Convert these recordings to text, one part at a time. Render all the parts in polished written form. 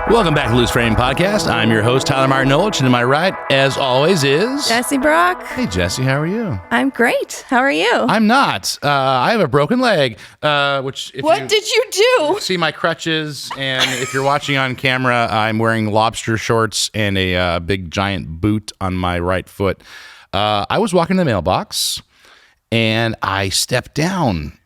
Welcome back to Loose Frame Podcast. I'm your host, Tyler Martin-Nolich, and to my right, as always, is... Jesse Brock. Hey, Jesse, how are you? I'm great. How are you? I'm not. I have a broken leg, which... What did you do? See my crutches, and if you're watching on camera, I'm wearing lobster shorts and a big giant boot on my right foot. I was walking the mailbox, and I stepped down,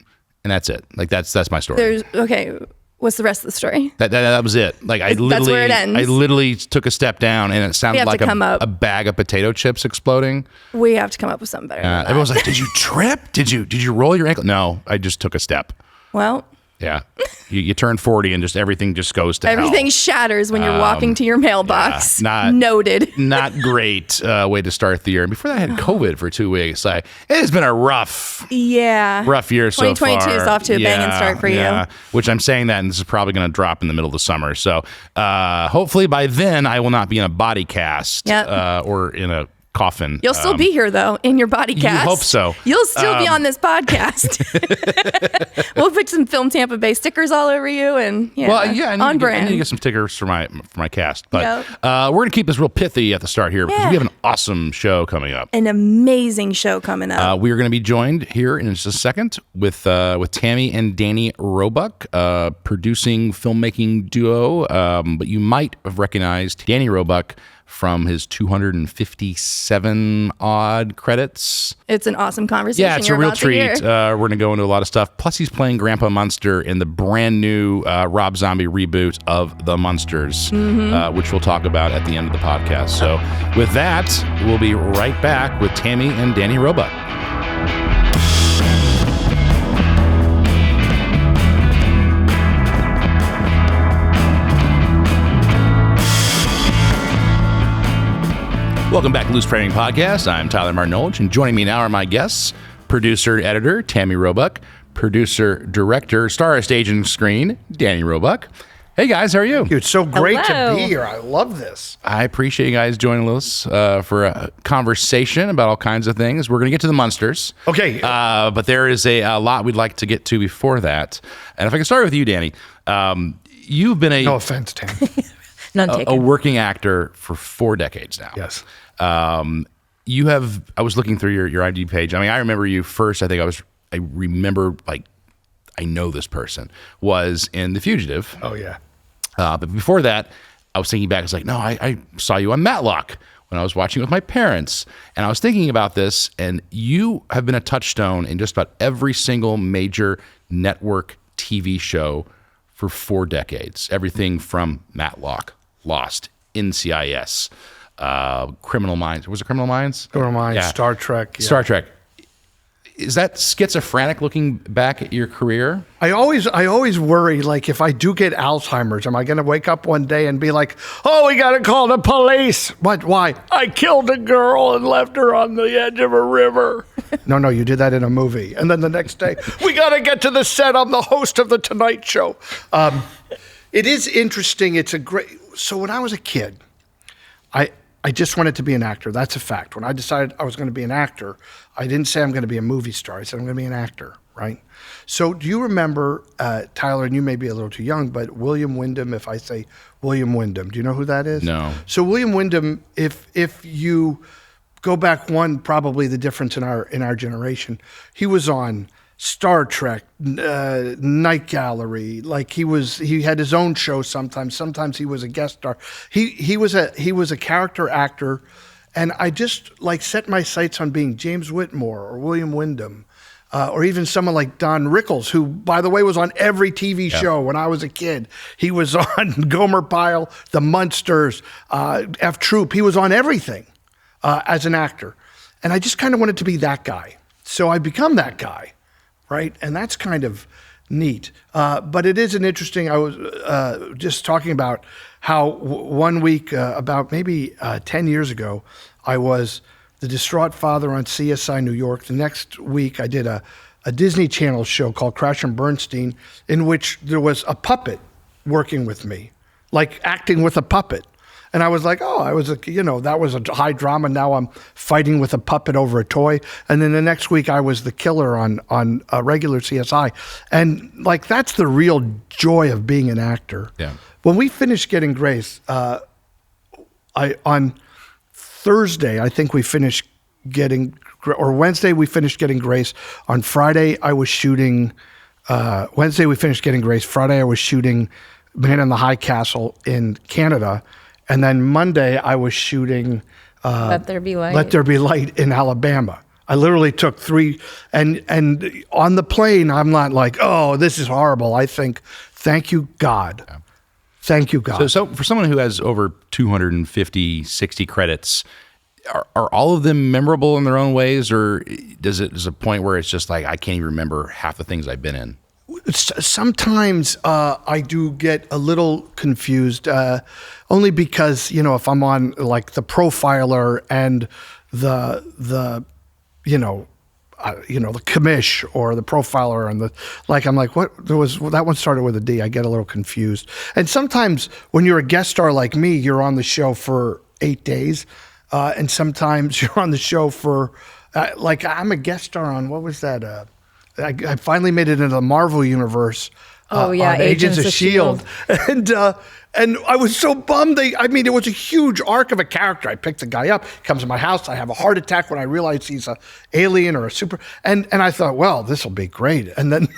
and that's it. Like, that's my story. Okay. What's the rest of the story? That was it. Like that's where it ends. I literally took a step down, and it sounded like a bag of potato chips exploding. We have to come up with something better. Everyone's like, "Did you trip? Did you roll your ankle?" No, I just took a step. Well. Yeah, you turn 40 and just everything just goes to hell. Everything shatters when you're walking to your mailbox. Yeah, Noted. Not great way to start the year. And before that, I had COVID for 2 weeks. It has been a rough year so far. 2022 is off to a banging start for you. Which I'm saying that, and this is probably going to drop in the middle of the summer. So hopefully by then I will not be in a body cast or in a coffin. You'll still be here, though, in your body cast. You hope so. You'll still be on this podcast. We'll put some Film Tampa Bay stickers all over you, and on brand. I need to get some stickers for my cast. But we're going to keep this real pithy at the start here because we have an awesome show coming up. An amazing show coming up. We are going to be joined here in just a second with Tammy and Danny Roebuck, producing filmmaking duo. But you might have recognized Danny Roebuck from his 257 odd credits. It's an awesome conversation. Yeah, it's a real treat. We're going to go into a lot of stuff. Plus, he's playing Grandpa Munster in the brand new Rob Zombie reboot of The Munsters, which we'll talk about at the end of the podcast. So with that, we'll be right back with Tammy and Danny Roebuck. Welcome back to Loose Framing Podcast. I'm Tyler Martin-Nolich, and joining me now are my guests, producer and editor, Tammy Roebuck, producer, director, star, stage, and screen, Danny Roebuck. Hey, guys, how are you? It's so great to be here. I love this. I appreciate you guys joining us for a conversation about all kinds of things. We're going to get to the Munsters. Okay. But there is a lot we'd like to get to before that. And if I can start with you, Danny, you've been No offense, Tammy. None taken. A working actor for 4 decades now. Yes. You have. I was looking through your IMDb page. I mean, I remember you first. I remember I know this person was in The Fugitive. Oh yeah. But before that, I was thinking back. I was like, no, I saw you on Matlock when I was watching with my parents, and I was thinking about this. And you have been a touchstone in just about every single major network TV show for 4 decades. Everything from Matlock, Lost, NCIS. Criminal Minds. Was it Criminal Minds? Criminal Minds, Yeah. Star Trek. Yeah. Star Trek. Is that schizophrenic looking back at your career? I always worry, like, if I do get Alzheimer's, am I going to wake up one day and be like, oh, we got to call the police? What? Why? I killed a girl and left her on the edge of a river. No, you did that in a movie. And then the next day, we got to get to the set. I'm the host of The Tonight Show. It is interesting. So when I was a kid, I just wanted to be an actor. That's a fact. When I decided I was going to be an actor, I didn't say I'm going to be a movie star. I said I'm going to be an actor, right? So do you remember, Tyler, and you may be a little too young, but William Wyndham, if I say William Wyndham, do you know who that is? No. So William Wyndham, if you go back probably the difference in our generation, he was on Star Trek, Night Gallery. Like he had his own show sometimes. Sometimes he was a guest star. He was a character actor, and I just set my sights on being James Whitmore or William Wyndham, or even someone like Don Rickles, who, by the way, was on every TV show when I was a kid. He was on Gomer Pyle, The Munsters, F Troop. He was on everything as an actor, and I just kind of wanted to be that guy. So I become that guy. Right, and that's kind of neat. But it is an interesting. I was just talking about how 1 week, about maybe 10 years ago, I was the distraught father on CSI New York. The next week, I did a Disney Channel show called Crash and Bernstein, in which there was a puppet working with me, like acting with a puppet. And I was like, oh, that was a high drama. Now I'm fighting with a puppet over a toy. And then the next week I was the killer on a regular CSI. And like, that's the real joy of being an actor. Yeah. When we finished Getting Grace, on Thursday, I think we finished or Wednesday we finished Getting Grace. On Friday, I was shooting, Wednesday we finished Getting Grace. Friday I was shooting Man in the High Castle in Canada. And then Monday I was shooting Let There Be Light. Let There Be Light in Alabama. I literally took 3, and on the plane, I'm not like, oh, this is horrible. I think, thank you, God. Yeah. Thank you, God. So for someone who has over 250, 60 credits, are all of them memorable in their own ways, or does a point where it's just like, I can't even remember half the things I've been in? Sometimes I do get a little confused, only because, if I'm on like The Profiler and the commish or The Profiler and I'm like, what? That one started with a D. I get a little confused. And sometimes when you're a guest star like me, you're on the show for 8 days. And sometimes you're on the show for, I'm a guest star on, what was that? I finally made it into the Marvel universe. On Agents of S.H.I.E.L.D. And I was so bummed. It was a huge arc of a character. I picked the guy up, he comes to my house. I have a heart attack when I realize he's an alien or a super. And I thought, well, this will be great. And then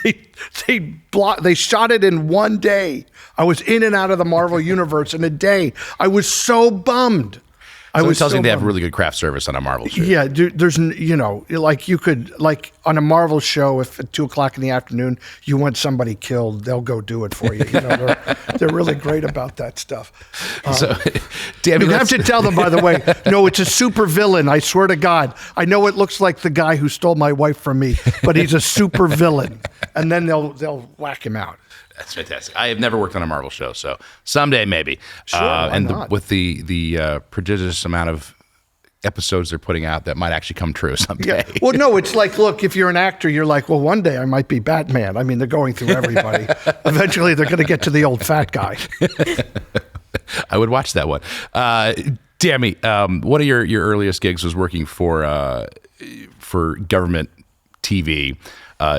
they shot it in one day. I was in and out of the Marvel universe in a day. I was so bummed. So it tells me they have really good craft service on a Marvel show. Yeah, there's, you could, on a Marvel show, if at 2:00 in the afternoon you want somebody killed, they'll go do it for you. They're really great about that stuff. Tammy, you have to tell them, by the way, no, it's a super villain. I swear to God. I know it looks like the guy who stole my wife from me, but he's a super villain. And then they'll whack him out. That's fantastic. I have never worked on a Marvel show, so someday maybe. Sure, why not? With the prodigious amount of episodes they're putting out, that might actually come true someday. Yeah. Well, no, it's like, look, if you're an actor, you're like, well, one day I might be Batman. They're going through everybody. Eventually, they're going to get to the old fat guy. I would watch that one. Tammy, one of your earliest gigs was working for government TV.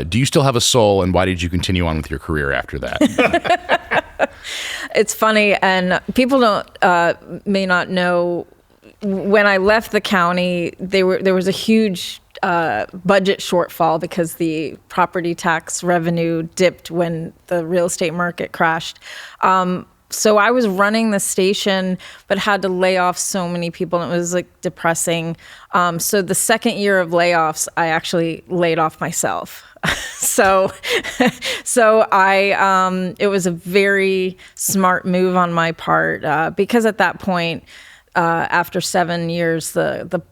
Do you still have a soul, and why did you continue on with your career after that? It's funny, and people may not know, when I left the county, there was a huge budget shortfall because the property tax revenue dipped when the real estate market crashed. So I was running the station, but had to lay off so many people, and it was depressing. So the second year of layoffs, I actually laid off myself. So it was a very smart move on my part, because at that point, after 7 years, the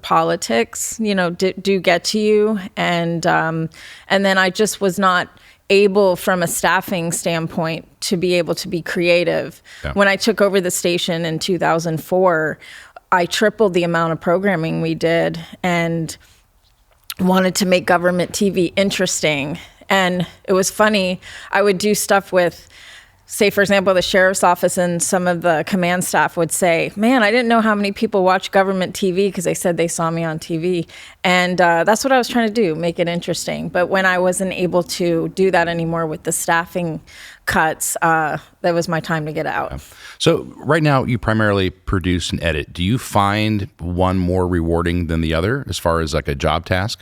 politics, do get to you, and then I just was not able, from a staffing standpoint, to be able to be creative. Yeah. When I took over the station in 2004, I tripled the amount of programming we did and wanted to make government TV interesting. And it was funny, I would do stuff with, say, for example, the sheriff's office, and some of the command staff would say, man, I didn't know how many people watch government TV, because they said they saw me on TV. And that's what I was trying to do, make it interesting. But when I wasn't able to do that anymore with the staffing cuts, that was my time to get out. Yeah. So right now you primarily produce and edit. Do you find one more rewarding than the other as far as a job task?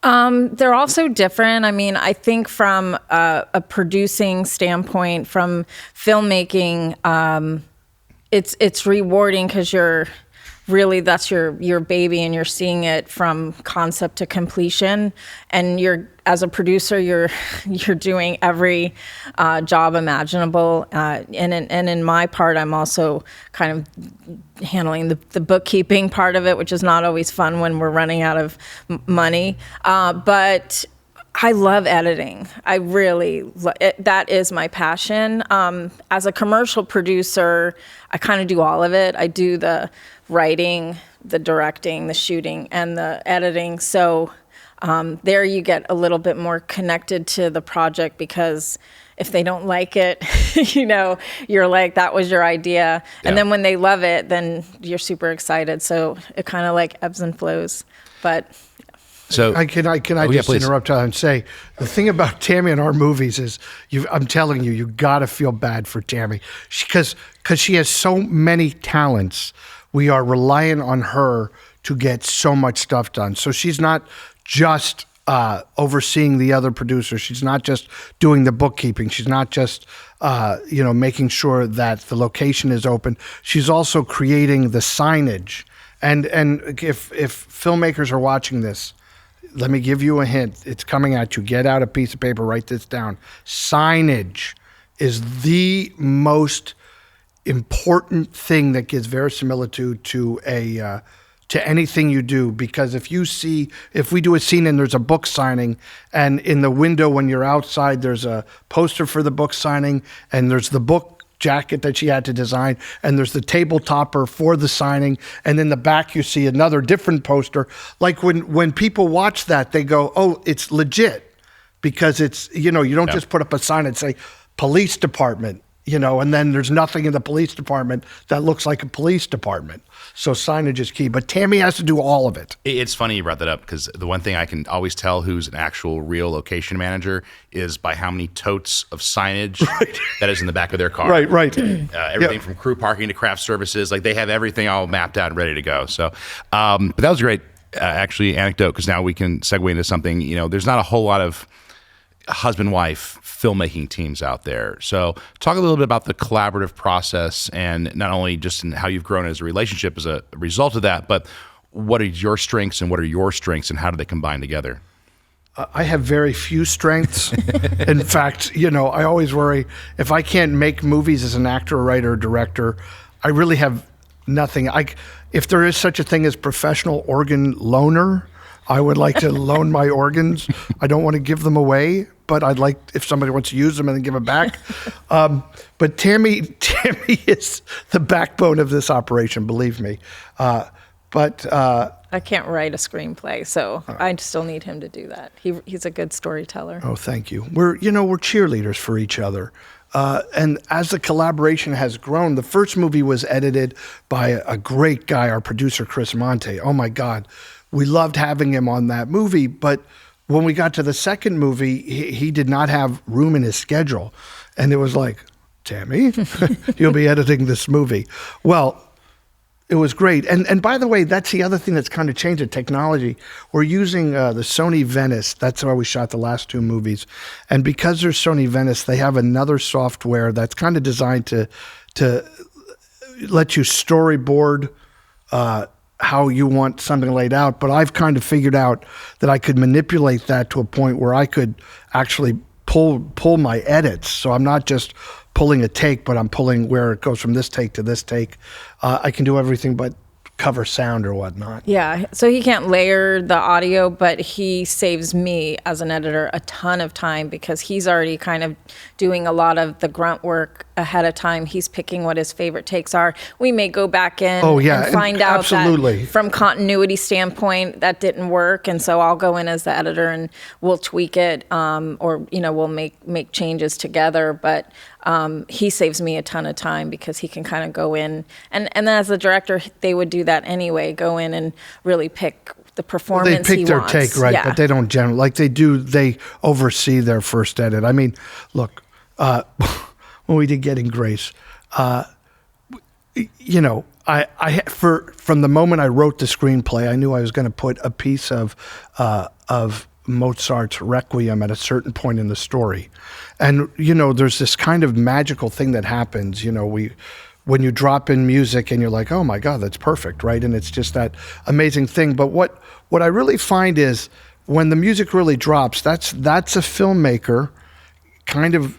They're also different. I think from a producing standpoint, from filmmaking, it's rewarding because that's your baby, and you're seeing it from concept to completion. And as a producer, you're doing every job imaginable. And in my part, I'm also kind of handling the bookkeeping part of it, which is not always fun when we're running out of money. But I love editing. That is my passion. As a commercial producer, I kind of do all of it. I do the writing, the directing, the shooting, and the editing. So There you get a little bit more connected to the project, because if they don't like it, you're like, that was your idea. And then when they love it, then you're super excited. So it kind of like ebbs and flows. But so can I just interrupt and say, the thing about Tammy in our movies is, I'm telling you got to feel bad for Tammy, because she has so many talents. We are reliant on her to get so much stuff done. So she's not just overseeing the other producers. She's not just doing the bookkeeping. She's not just making sure that the location is open. She's also creating the signage. And if filmmakers are watching this, let me give you a hint. It's coming at you. Get out a piece of paper. Write this down. Signage is the most important thing that gives verisimilitude to anything you do, because if we do a scene and there's a book signing, and in the window when you're outside there's a poster for the book signing, and there's the book jacket that she had to design, and there's the table topper for the signing, and in the back you see another different poster. Like when people watch that, they go, oh, it's legit, because it's, you don't just put up a sign and say police department, and then there's nothing in the police department that looks like a police department. So signage is key, but Tammy has to do all of it. It's funny you brought that up, because the one thing I can always tell who's an actual real location manager is by how many totes of signage that is in the back of their car. Right. Everything from crew parking to craft services, like they have everything all mapped out and ready to go. So, but that was a great, actually, anecdote, because now we can segue into something. There's not a whole lot of husband-wife filmmaking teams out there. So talk a little bit about the collaborative process, and not only just in how you've grown as a relationship as a result of that, but what are your strengths and what are your strengths, and how do they combine together? I have very few strengths. In fact, I always worry if I can't make movies as an actor, writer, director, I really have nothing. If there is such a thing as professional organ loaner, I would like to loan my organs. I don't want to give them away, but I'd like, if somebody wants to use them, and then give them back. But Tammy is the backbone of this operation, believe me. But I can't write a screenplay, so I still need him to do that. He's a good storyteller. Oh, thank you. We're cheerleaders for each other. And as the collaboration has grown, the first movie was edited by a great guy, our producer, Chris Monte. Oh my God. We loved having him on that movie, but when we got to the second movie, he did not have room in his schedule. And it was like, Tammy, you'll be editing this movie. Well, it was great. And by the way, that's the other thing that's kind of changed the technology. We're using the Sony Venice. That's how we shot the last two movies. And because there's Sony Venice, they have another software that's kind of designed to let you storyboard how you want something laid out. But I've kind of figured out that I could manipulate that to a point where I could actually pull my edits. So I'm not just pulling a take, but I'm pulling where it goes from this take to this take. I can do everything but cover sound or whatnot. Yeah, so he can't layer the audio, but he saves me as an editor a ton of time, because he's already kind of doing a lot of the grunt work ahead of time. He's picking what his favorite takes are. We may go back in and find out that from continuity standpoint that didn't work, and so I'll go in as the editor and we'll tweak it, or we'll make changes together. But he saves me a ton of time, because he can kind of go in and then as the director, they would do that anyway, go in and really pick the performance they pick their take, right? Yeah. But they don't generally, like they oversee their first edit. I mean, look, when we did Getting Grace, from the moment I wrote the screenplay, I knew I was going to put a piece of Mozart's Requiem at a certain point in the story. And, there's this kind of magical thing that happens, when you drop in music and you're like, oh my God, that's perfect, right? And it's just that amazing thing. But what I really find is when the music really drops, that's a filmmaker kind of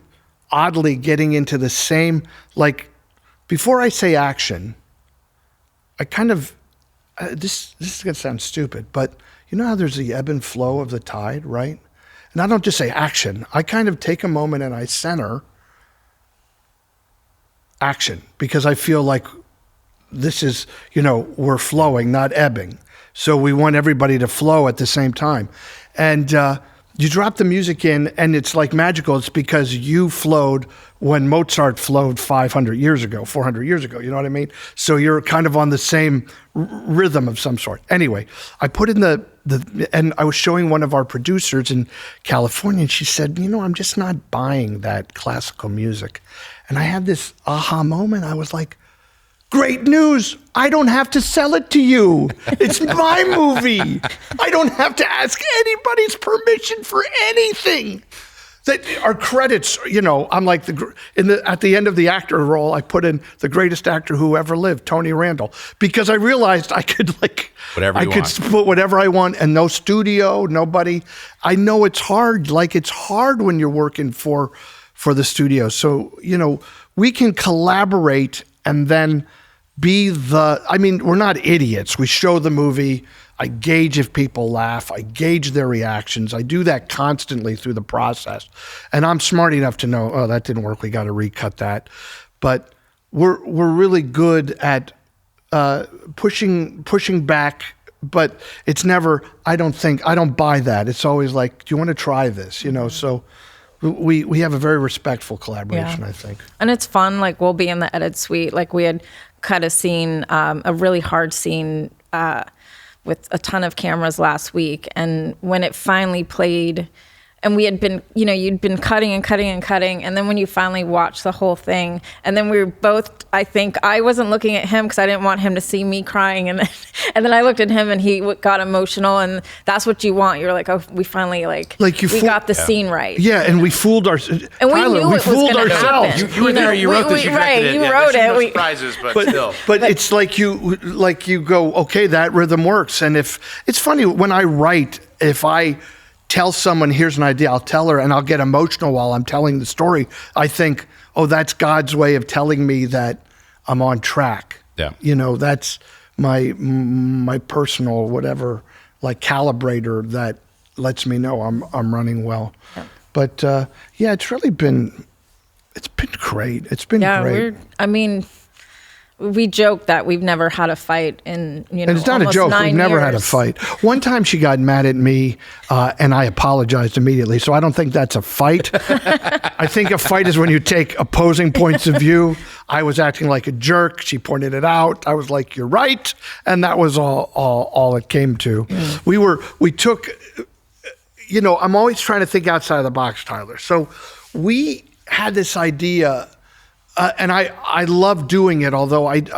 oddly getting into the same, like, before I say action, I kind of, this is going to sound stupid, but you know how there's the ebb and flow of the tide, right? And I don't just say action. I kind of take a moment and I center action, because I feel like this is, we're flowing, not ebbing. So we want everybody to flow at the same time. And you drop the music in, and it's like magical. It's because you flowed when Mozart flowed 500 years ago, 400 years ago. You know what I mean? So you're kind of on the same rhythm of some sort. Anyway, I put in and I was showing one of our producers in California, and she said, I'm just not buying that classical music. And I had this aha moment. I was like, great news. I don't have to sell it to you. It's my movie. I don't have to ask anybody's permission for anything. That our credits, I'm like at the end of the actor role, I put in the greatest actor who ever lived, Tony Randall, because I realized I could put whatever I want, and no studio, nobody. I know it's hard. Like, it's hard when you're working for the studio. So, we can collaborate and then we're not idiots. We show the movie. I gauge if people laugh. I gauge their reactions. I do that constantly through the process. And I'm smart enough to know, oh, that didn't work. We got to recut that. But we're really good at pushing back. But it's never, I don't buy that. It's always like, do you want to try this? So we have a very respectful collaboration, I think. And it's fun. Like, we'll be in the edit suite. Like, we had cut a scene, a really hard scene with a ton of cameras last week. And when it finally played, and we had been, you'd been cutting and cutting and cutting. And then when you finally watch the whole thing, and then we were both, I think, I wasn't looking at him because I didn't want him to see me crying. And then I looked at him, and he got emotional. And that's what you want. You're like, oh, we finally we got the scene right. Yeah, and we fooled ourselves. And we knew it was going to happen. You were there. You wrote this. You directed it. You wrote it. No surprises, but still. But it's like you go, okay, that rhythm works. And if it's funny when I write, if I tell someone, here's an idea, I'll tell her, and I'll get emotional while I'm telling the story. I think, oh, that's God's way of telling me that I'm on track. Yeah. That's my personal whatever, like, calibrator that lets me know I'm running well. Yeah. But it's really been great. It's been great. We joke that we've never had a fight in, and it's not a joke. We've never had a fight. One time she got mad at me, and I apologized immediately. So I don't think that's a fight. I think a fight is when you take opposing points of view. I was acting like a jerk. She pointed it out. I was like, "You're right," and that was all it came to. We took. I'm always trying to think outside of the box, Tyler. So we had this idea. And I love doing it, although it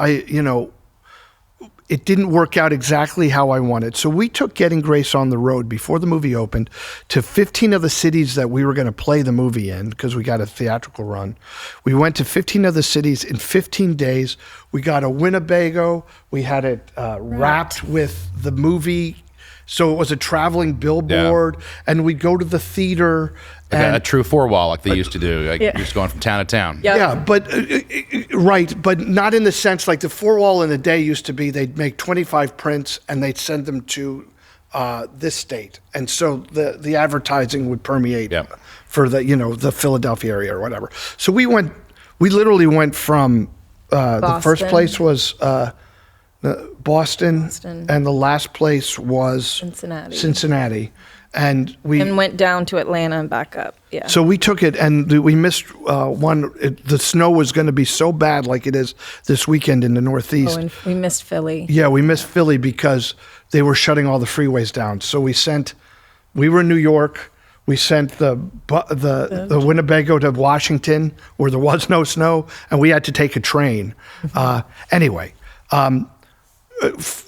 didn't work out exactly how I wanted. So we took Getting Grace on the road before the movie opened to 15 of the cities that we were going to play the movie in, because we got a theatrical run. We went to 15 of the cities in 15 days. We got a Winnebago. We had it wrapped with the movie. So it was a traveling billboard, and we'd go to the theater. Like a true four-wall, like they used to do. You're just going from town to town. Yep. Yeah, but right, but not in the sense like the four-wall in the day used to be. They'd make 25 prints, and they'd send them to this state, and so the advertising would permeate for the Philadelphia area or whatever. So we literally went from the first place was Boston, and the last place was Cincinnati. And we went down to Atlanta and back up. Yeah. So we took it, and we missed one. The snow was going to be so bad, like it is this weekend in the Northeast. Oh, and we missed Philly. Yeah, we missed Philly because they were shutting all the freeways down. So we were in New York. We sent the Winnebago to Washington, where there was no snow, and we had to take a train. Anyway,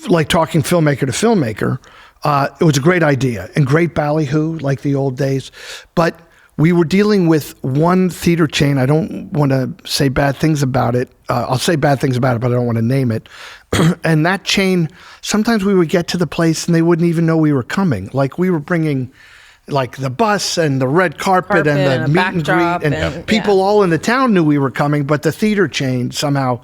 like talking filmmaker to filmmaker. It was a great idea and great ballyhoo, like the old days. But we were dealing with one theater chain. I don't want to say bad things about it. I'll say bad things about it, but I don't want to name it. And that chain, sometimes we would get to the place and they wouldn't even know we were coming. Like, we were bringing like the bus and the red carpet and the meet and greet. And people all in the town knew we were coming, but the theater chain somehow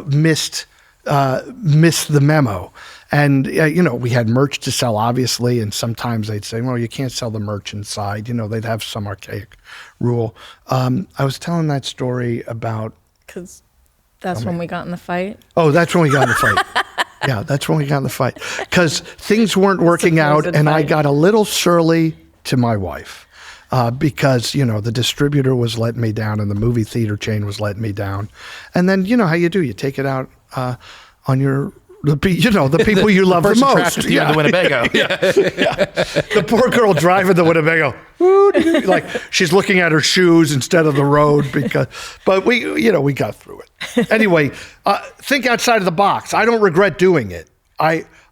missed the memo. And, we had merch to sell, obviously, and sometimes they'd say, well, you can't sell the merch inside. They'd have some archaic rule. I was telling that story about... Because that's when we got in the fight? Oh, that's when we got in the fight. Yeah, that's when we got in the fight. Because things weren't working out, and I got a little surly to my wife. Because, the distributor was letting me down and the movie theater chain was letting me down. And then, you know how you do. You take it out on the people you love the most. The Winnebago. Yeah. The poor girl driving the Winnebago. Like she's looking at her shoes instead of the road but we got through it. Anyway, think outside of the box. I don't regret doing it.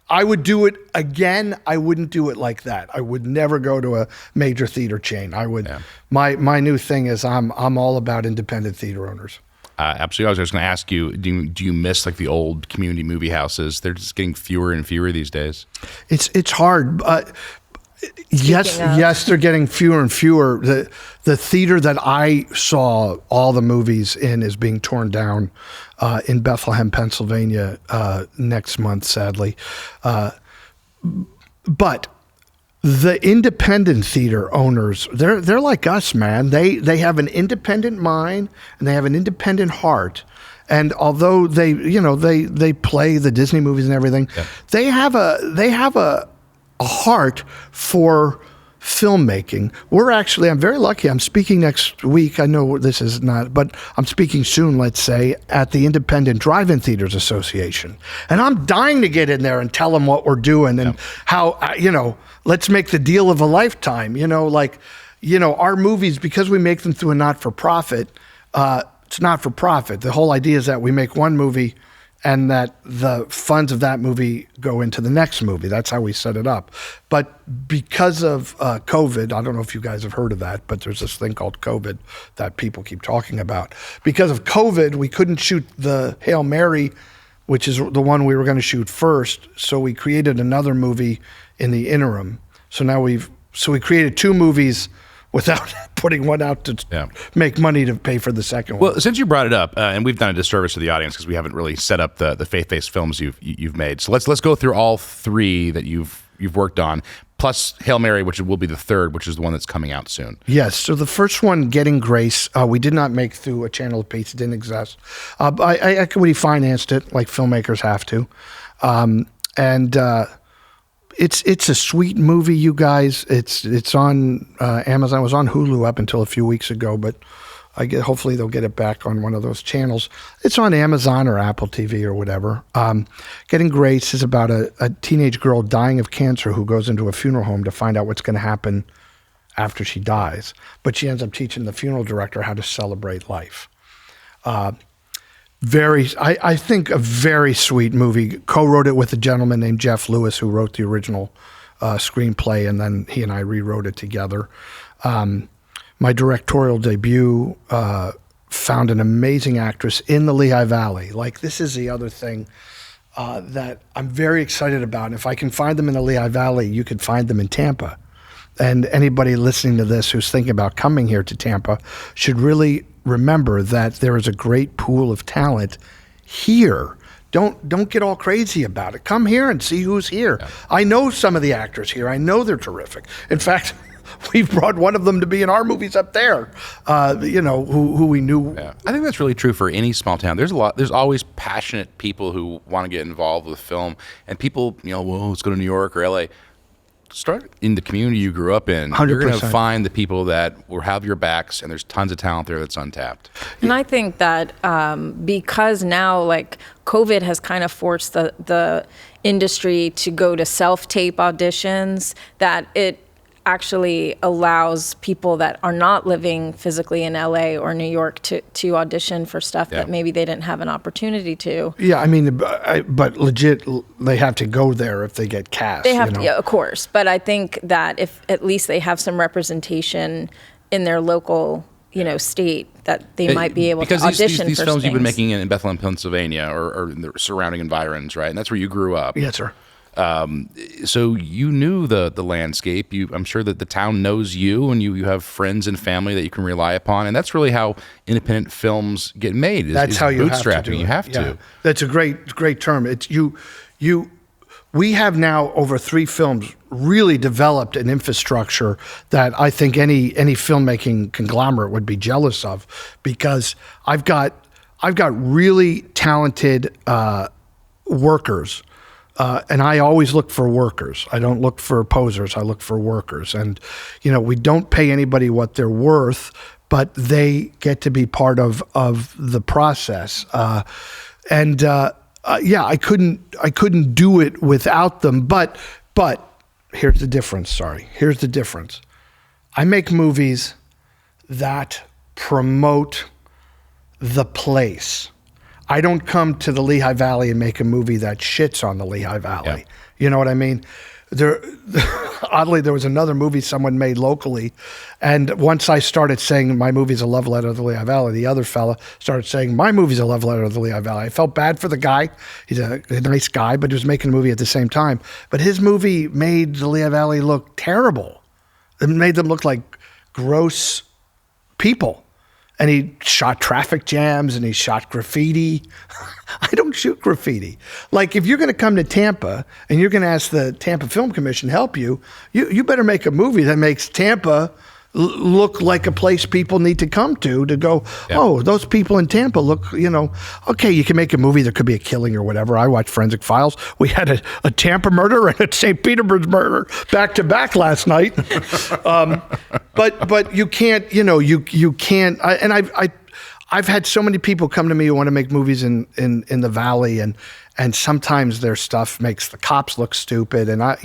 I would do it again. I wouldn't do it like that. I would never go to a major theater chain. I would. Yeah. My new thing is I'm all about independent theater owners. Absolutely. I was just going to ask you, do you miss like the old community movie houses? They're just getting fewer and fewer these days. It's hard. Yes, they're getting fewer and fewer. The theater that I saw all the movies in is being torn down in Bethlehem, Pennsylvania next month, sadly. But the independent theater owners, they're like us, man. They have an independent mind and they have an independent heart. And although they play the Disney movies and everything, yeah. they have a heart for filmmaking. I'm very lucky. I'm speaking next week. I know this is not, but I'm speaking soon, let's say, at the Independent Drive-In Theaters Association. And I'm dying to get in there and tell them what we're doing and how, let's make the deal of a lifetime. Our movies, because we make them through a not-for-profit, it's not-for-profit. The whole idea is that we make one movie and that the funds of that movie go into the next movie. That's how we set it up. But because of COVID, I don't know if you guys have heard of that, but there's this thing called COVID that people keep talking about. Because of COVID, we couldn't shoot the Hail Mary, which is the one we were going to shoot first. So we created another movie in the interim. So we created two movies without putting one out to make money to pay for the second one. Well, since you brought it up, and we've done a disservice to the audience because we haven't really set up the faith-based films you've made. So let's go through all three that you've worked on, plus Hail Mary, which will be the third, which is the one that's coming out soon. Yes. So the first one, Getting Grace, we did not make through a channel of peace. It didn't exist. We financed it like filmmakers have to, It's a sweet movie, you guys. It's on Amazon. It was on Hulu up until a few weeks ago, but hopefully they'll get it back on one of those channels. It's on Amazon or Apple TV or whatever. Getting Grace is about a teenage girl dying of cancer who goes into a funeral home to find out what's going to happen after she dies. But she ends up teaching the funeral director how to celebrate life. I think a very sweet movie. Co-wrote it with a gentleman named Jeff Lewis, who wrote the original screenplay, and then he and I rewrote it together. My directorial debut found an amazing actress in the Lehigh Valley. Like, this is the other thing that I'm very excited about. And if I can find them in the Lehigh Valley, you could find them in Tampa. And anybody listening to this who's thinking about coming here to Tampa should really remember that there is a great pool of talent here. Don't get all crazy about it. Come here and see who's here. Yeah. I know some of the actors here. I know they're terrific. In fact, we've brought one of them to be in our movies up there, who we knew. Yeah. I think that's really true for any small town. There's always passionate people who want to get involved with film, and people, let's go to New York or LA. Start in the community you grew up in. 100%. You're going to find the people that will have your backs, and there's tons of talent there that's untapped. And I think that because now, like, COVID has kind of forced the industry to go to self-tape auditions, that it actually allows people that are not living physically in LA or New York to audition for stuff that maybe they didn't have an opportunity to. Yeah, I mean, but legit, they have to go there if they get cast. They have to, yeah, of course. But I think that if at least they have some representation in their local, state, that they might be able to audition these for films things. You've been making in Bethlehem, Pennsylvania, or in the surrounding environs, right? And that's where you grew up. Yes, sir. So you knew the landscape. I'm sure that the town knows you, and you have friends and family that you can rely upon, and that's really how independent films get made. That's how you bootstrapping. have to do it. You have to. That's a great term. It's you. We have now over 3 films really developed an infrastructure that I think any filmmaking conglomerate would be jealous of, because I've got really talented workers And I always look for workers. I don't look for posers. I look for workers. And, we don't pay anybody what they're worth, but they get to be part of the process. I couldn't do it without them. But here's the difference. Here's the difference. I make movies that promote the place. I don't come to the Lehigh Valley and make a movie that shits on the Lehigh Valley. Yeah. You know what I mean? Oddly, there was another movie someone made locally, and once I started saying my movie's a love letter to the Lehigh Valley, the other fella started saying my movie's a love letter to the Lehigh Valley. I felt bad for the guy. He's a nice guy, but he was making a movie at the same time. But his movie made the Lehigh Valley look terrible. It made them look like gross people. And he shot traffic jams and he shot graffiti. I don't shoot graffiti. Like, if you're going to come to Tampa and you're going to ask the Tampa Film Commission to help you, you better make a movie that makes Tampa look like a place people need to come to go, oh, those people in Tampa look, okay, you can make a movie. There could be a killing or whatever. I watched Forensic Files. We had a Tampa murder and a St. Petersburg murder back to back last night. But you can't, you can't. I've had so many people come to me who want to make movies in the Valley, and sometimes their stuff makes the cops look stupid. And I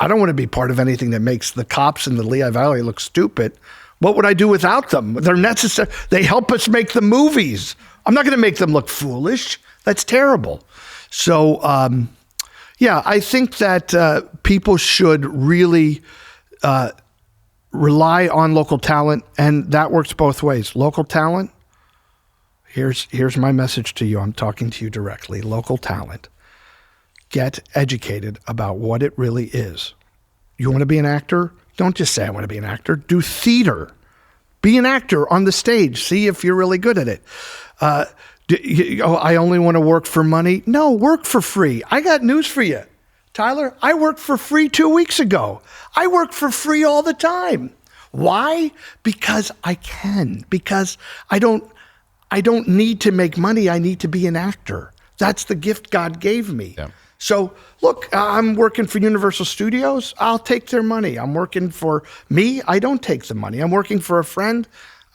don't want to be part of anything that makes the cops in the Lehigh Valley look stupid. What would I do without them? They're necessary. They help us make the movies. I'm not going to make them look foolish. That's terrible. So, I think that people should really rely on local talent, and that works both ways. Local talent, here's my message to you. I'm talking to you directly. Local talent. Get educated about what it really is. You want to be an actor? Don't just say, I want to be an actor. Do theater. Be an actor on the stage. See if you're really good at it. I only want to work for money. No, work for free. I got news for you. Tyler, I worked for free 2 weeks ago. I work for free all the time. Why? Because I can. Because I don't need to make money. I need to be an actor. That's the gift God gave me. Yeah. So, look, I'm working for Universal Studios. I'll take their money. I'm working for me. I don't take the money. I'm working for a friend.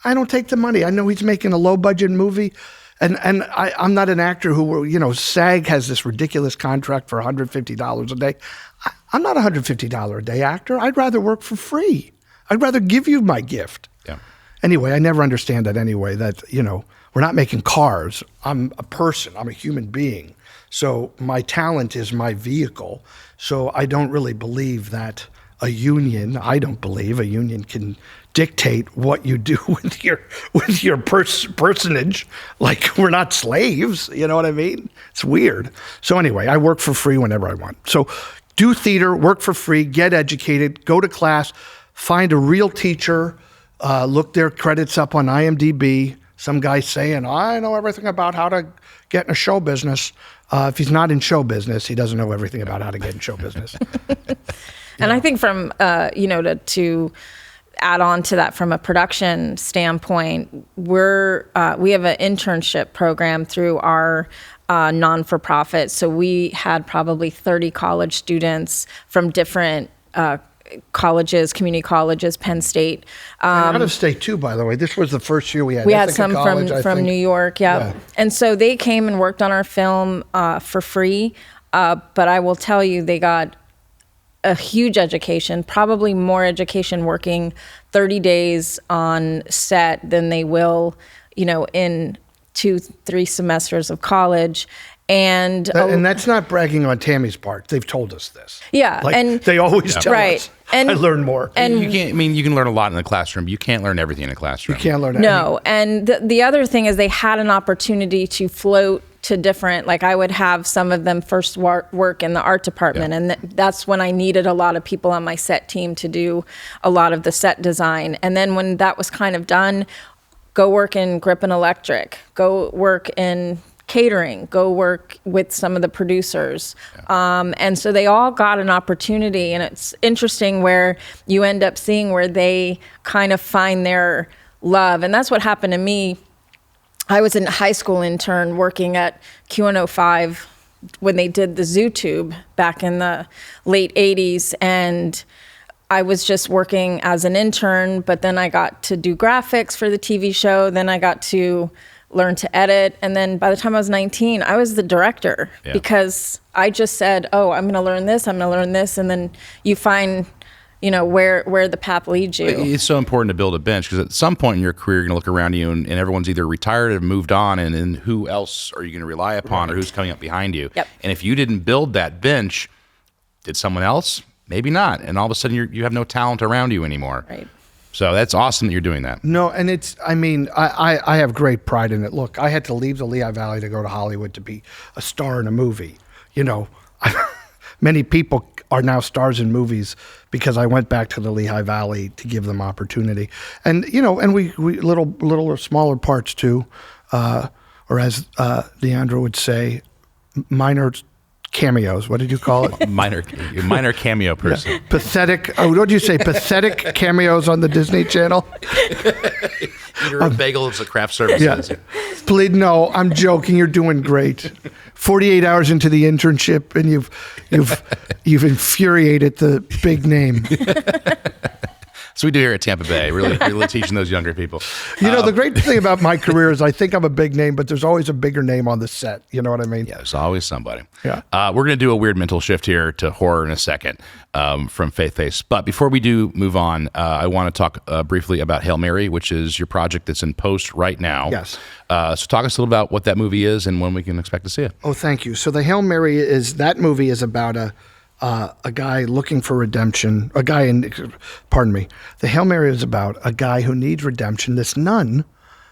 I don't take the money. I know he's making a low-budget movie, and I'm not an actor who, SAG has this ridiculous contract for $150 a day. I'm not a $150 a day actor. I'd rather work for free. I'd rather give you my gift. Yeah. Anyway, I never understand that anyway, that, we're not making cars. I'm a person. I'm a human being. So my talent is my vehicle. So I don't really believe that I don't believe a union can dictate what you do with your personage. Like, we're not slaves. You know what I mean? It's weird. So anyway, I work for free whenever I want. So do theater, work for free, get educated, go to class, find a real teacher, look their credits up on IMDb. Some guy saying, I know everything about how to get in a show business. If he's not in show business, he doesn't know everything about how to get in show business. And I think from, to add on to that from a production standpoint, we have an internship program through our non-for-profit. So we had probably 30 college students from different colleges, community colleges, Penn State. Out of state too, by the way. This was the first year we had. We had some from New York, yeah. And so they came and worked on our film for free. But I will tell you, they got a huge education, probably more education working 30 days on set than they will, in 2-3 semesters of college. And that's not bragging on Tammy's part. They've told us this. Yeah, and they always tell us. And I learn more. And you can learn a lot in the classroom. You can't learn everything in a classroom. You can't learn everything. No, and the other thing is they had an opportunity to float to different, like I would have some of them first work in the art department. Yeah. And that's when I needed a lot of people on my set team to do a lot of the set design. And then when that was kind of done, go work in grip and electric, go work in catering, go work with some of the producers. Yeah. And so they all got an opportunity, and it's interesting where you end up seeing where they kind of find their love. And that's what happened to me. I was a high school intern working at Q105 when they did the Zoo Tube back in the late 80s, and I was just working as an intern, but then I got to do graphics for the TV show. Then I got to learn to edit. And then by the time I was 19, I was the director because I just said, oh, I'm going to learn this. I'm going to learn this. And then you find, where the path leads you. It's so important to build a bench because at some point in your career, you're going to look around you and everyone's either retired or moved on. And then who else are you going to rely upon or who's coming up behind you? Yep. And if you didn't build that bench, did someone else? Maybe not. And all of a sudden you have no talent around you anymore. Right. So that's awesome that you're doing that. No, and I have great pride in it. Look, I had to leave the Lehigh Valley to go to Hollywood to be a star in a movie. Many people are now stars in movies because I went back to the Lehigh Valley to give them opportunity. And, and we little or smaller parts too, or as Leandro would say, minor cameos. What did you call it? minor cameo person. Yeah. Pathetic. Oh, what did you say? Pathetic cameos on the Disney Channel. Eater of bagels at craft services. Yeah. Please, no, I'm joking. You're doing great. 48 hours into the internship, and you've infuriated the big name. So we do here at Tampa Bay, really teaching those younger people. The great thing about my career is I think I'm a big name, but there's always a bigger name on the set. You know what I mean? Yeah, there's always somebody. Yeah. We're going to do a weird mental shift here to horror in a second from Faith Face. But before we do move on, I want to talk briefly about Hail Mary, which is your project that's in post right now. Yes. So talk us a little about what that movie is and when we can expect to see it. Oh, thank you. So the Hail Mary movie is about a guy looking for redemption. The Hail Mary is about a guy who needs redemption. This nun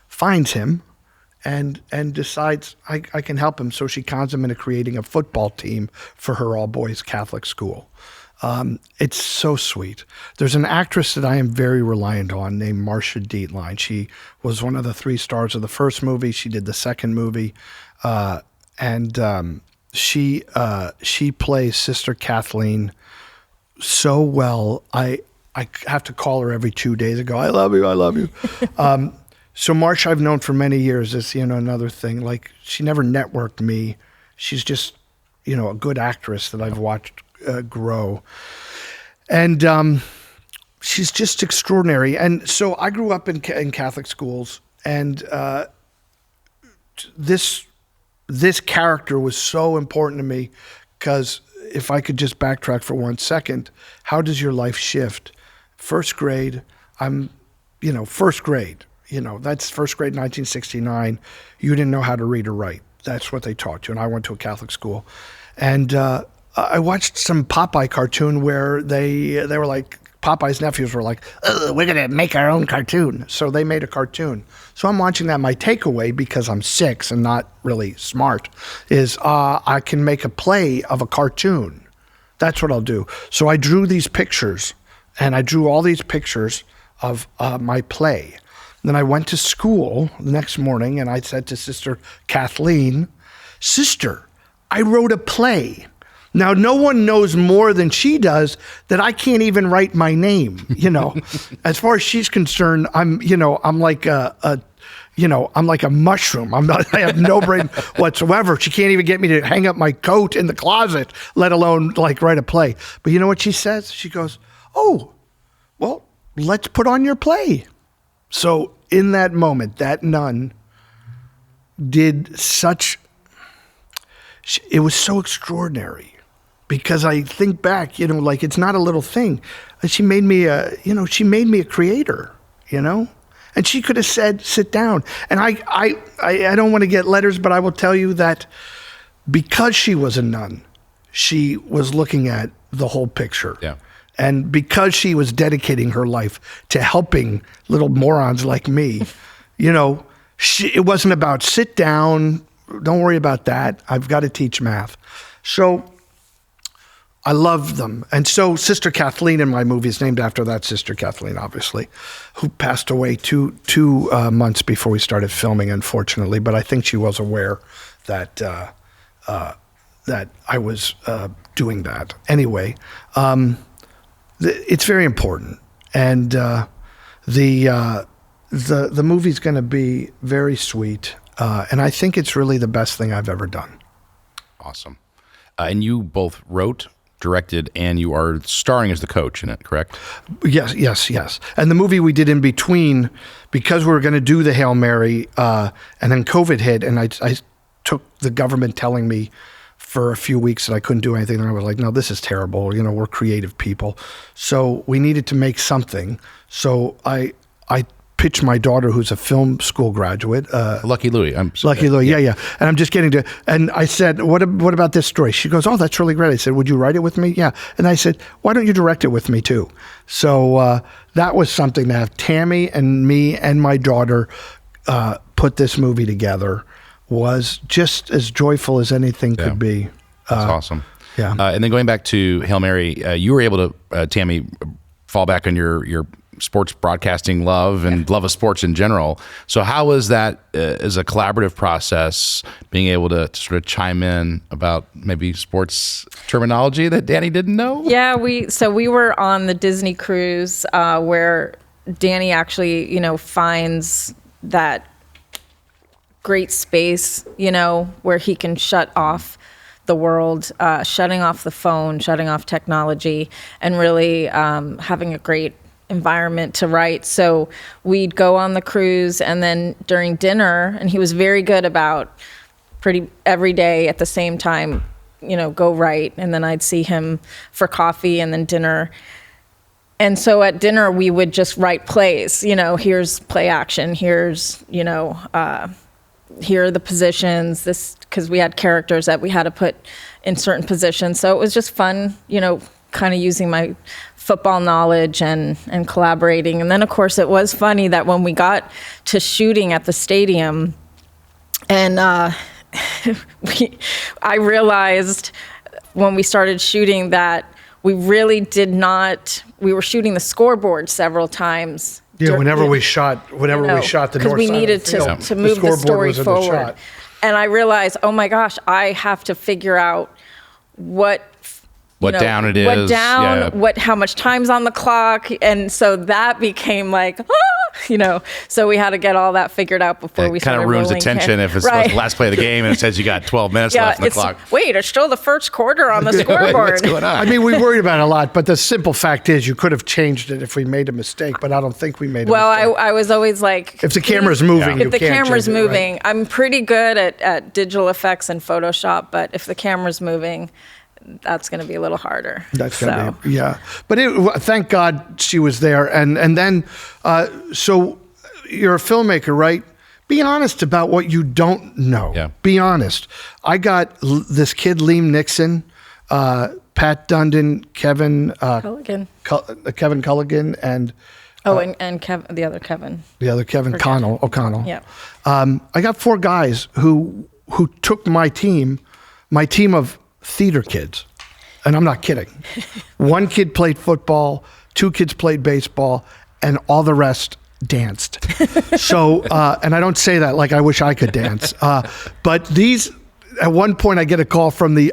finds him and decides I can help him. So she cons him into creating a football team for her all-boys Catholic school. It's so sweet. There's an actress that I am very reliant on named Marcia Dietlein. She was one of the 3 stars of the first movie. She did the second movie. She plays Sister Kathleen so well. I have to call her every 2 days and go, I love you. So Marcia I've known for many years is, another thing. Like, she never networked me. She's just, a good actress that I've watched grow. And she's just extraordinary. And so I grew up in Catholic schools, and this character was so important to me because if I could just backtrack for 1 second, how does your life shift? First grade, first grade, that's first grade 1969. You didn't know how to read or write. That's what they taught you. And I went to a Catholic school. And I watched some Popeye cartoon where they were like, Popeye's nephews were like, we're going to make our own cartoon. So they made a cartoon. So I'm watching that. My takeaway, because I'm 6 and not really smart, is I can make a play of a cartoon. That's what I'll do. So I drew these pictures, and I drew all these pictures of my play. Then I went to school the next morning, and I said to Sister Kathleen, Sister, I wrote a play. Now, no one knows more than she does that I can't even write my name. As far as she's concerned, I'm like a mushroom. I have no brain whatsoever. She can't even get me to hang up my coat in the closet, let alone like write a play. But you know what she says? She goes, oh, well, let's put on your play. So in that moment, that nun did it was so extraordinary. Because I think back, it's not a little thing. She made me a creator, And she could have said, sit down. And I don't want to get letters, but I will tell you that because she was a nun, she was looking at the whole picture. Yeah. And because she was dedicating her life to helping little morons like me, it wasn't about sit down, don't worry about that. I've got to teach math. So I love them. And so Sister Kathleen in my movie is named after that Sister Kathleen, obviously, who passed away two months before we started filming, unfortunately. But I think she was aware that that I was doing that. Anyway, it's very important. And the movie's going to be very sweet. And I think it's really the best thing I've ever done. Awesome. And you both wrote, directed, and you are starring as the coach in it, correct? Yes. And the movie we did in between, because we were going to do the Hail Mary, and then COVID hit, and I took the government telling me for a few weeks that I couldn't do anything. And I was like, no, this is terrible. We're creative people. So we needed to make something. So I pitched my daughter, who's a film school graduate. Lucky Louie. Lucky Louie, yeah. And I'm just getting to, and I said, what about this story? She goes, oh, that's really great. I said, would you write it with me? Yeah. And I said, why don't you direct it with me too? So that was something to have Tammy and me and my daughter put this movie together was just as joyful as anything could be. That's awesome. Yeah. And then going back to Hail Mary, you were able to, Tammy, fall back on your sports broadcasting love and love of sports in general. So how was that as a collaborative process, being able to sort of chime in about maybe sports terminology that Danny didn't know? Yeah, we were on the Disney cruise where Danny actually, finds that great space, where he can shut off the world, shutting off the phone, shutting off technology, and really having a great environment to write. So we'd go on the cruise, and then during dinner, and he was very good about pretty every day at the same time, go write, and then I'd see him for coffee and then dinner. And so at dinner we would just write plays, here's play action, here's, here are the positions, this, because we had characters that we had to put in certain positions. So it was just fun, kind of using my football knowledge and collaborating. And then, of course, it was funny that when we got to shooting at the stadium, and I realized when we started shooting that we really did not, we were shooting the scoreboard several times. Yeah, whenever we shot the north side because we needed to move the story forward. And I realized, oh my gosh, I have to figure out what down it is, how much time's on the clock, and so that became like, so we had to get all that figured out before we started rolling. Kind of ruins the tension if it's the last play of the game and it says you got 12 minutes left on the clock. Wait, it's still the first quarter on the scoreboard. What's going on? I mean, we worried about it a lot, but the simple fact is you could have changed it if we made a mistake, but I don't think we made a mistake. Well, I was always like, if the camera's moving, if the camera's moving, right? I'm pretty good at digital effects and Photoshop, but if the camera's moving, that's going to be a little harder. That's going to be, yeah. But thank God she was there. And then, so you're a filmmaker, right? Be honest about what you don't know. Yeah. Be honest. I got this kid, Liam Nixon, Pat Dundon, Kevin Culligan. Kevin Culligan, and and Kevin, the other Kevin. The other Kevin O'Connell. Yeah. I got 4 guys who took my team of theater kids, and I'm not kidding. 1 kid played football, 2 kids played baseball, and all the rest danced. So, and I don't say that like I wish I could dance, but these. At one point, I get a call from the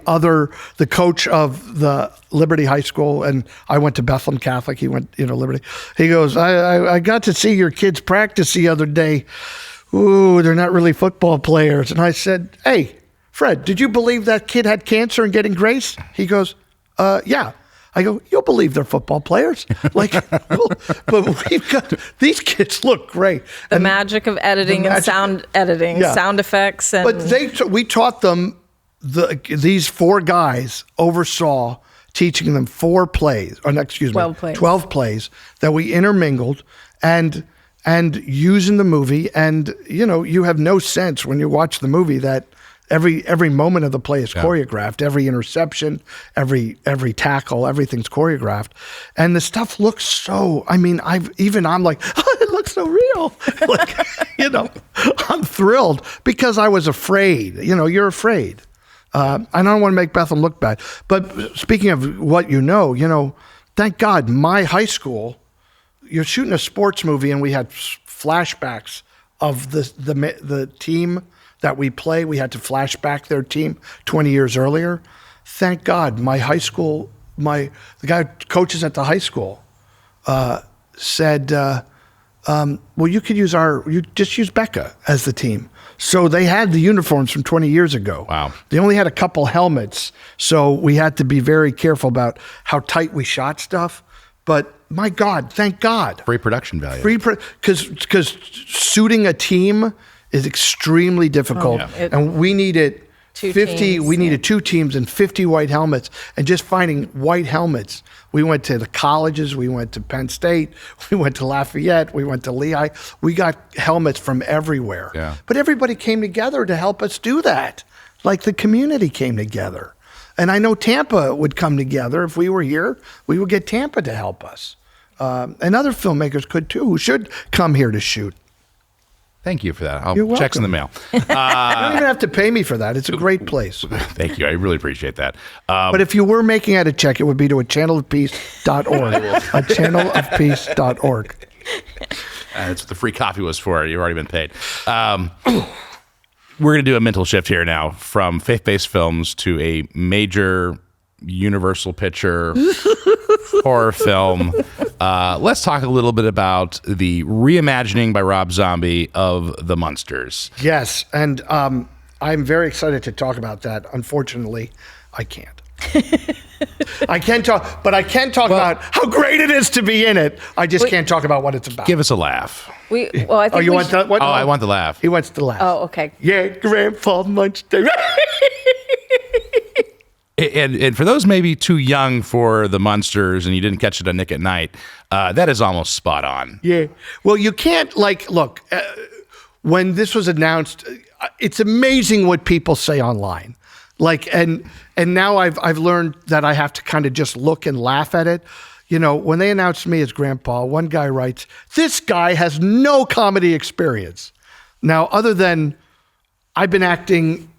coach of the Liberty High School, and I went to Bethlehem Catholic. He went, Liberty. He goes, I got to see your kids practice the other day. Ooh, they're not really football players. And I said, hey, Fred, did you believe that kid had cancer and getting grace? He goes, yeah. I go, you'll believe they're football players. But we've got, these kids look great. The magic of editing and sound editing, sound effects. But we taught them, these 4 guys oversaw teaching them 12 plays that we intermingled and using the movie. And, you have no sense when you watch the movie that every moment of the play is choreographed. Every interception, every tackle, everything's choreographed, and the stuff looks so. I mean, I'm like, oh, it looks so real. I'm thrilled because I was afraid. You're afraid. I don't want to make Bethlehem look bad, but speaking of what thank God my high school. You're shooting a sports movie, and we had flashbacks of the team that we play. We had to flash back their team 20 years earlier. Thank God my high school, the guy who coaches at the high school said, well, you could you just use Becca as the team. So they had the uniforms from 20 years ago. Wow. They only had a couple helmets, so we had to be very careful about how tight we shot stuff. But my God, thank God. Free production value. Because suiting a team is extremely difficult. And we needed 50, teams, we needed 2 teams and 50 white helmets. And just finding white helmets, we went to the colleges, we went to Penn State, we went to Lafayette, we went to Lehigh. We got helmets from everywhere. Yeah. But everybody came together to help us do that. Like the community came together. And I know Tampa would come together. If we were here, we would get Tampa to help us. And other filmmakers could too, who should come here to shoot. Thank you for that. You're Checks in the welcome. mail. You don't even have to pay me for that. It's a great place. Thank you. I really appreciate that. But if you were making out a check, it would be to a channelofpeace.org. a channelofpeace.org. That's what the free coffee was for. You've already been paid. We're going to do a mental shift here now from faith-based films to a major universal picture horror film. Let's talk a little bit about the reimagining by Rob Zombie of the Munsters. Yes, and I'm very excited to talk about that. Unfortunately, I can't. I can talk, but I can talk about how great it is to be in it. I just can't talk about what it's about. Give us a laugh. I think you want that? What? I want the laugh. He wants to laugh. Oh, okay. Yeah, Grandpa Munster. And for those maybe too young for the Munsters and you didn't catch it on Nick at Night, that is almost spot on. Yeah. Well, you can't look, when this was announced, it's amazing what people say online. And now I've learned that I have to kind of just look and laugh at it. You know, when they announced me as Grandpa, one guy writes, "This guy has no comedy experience." Now, other than I've been acting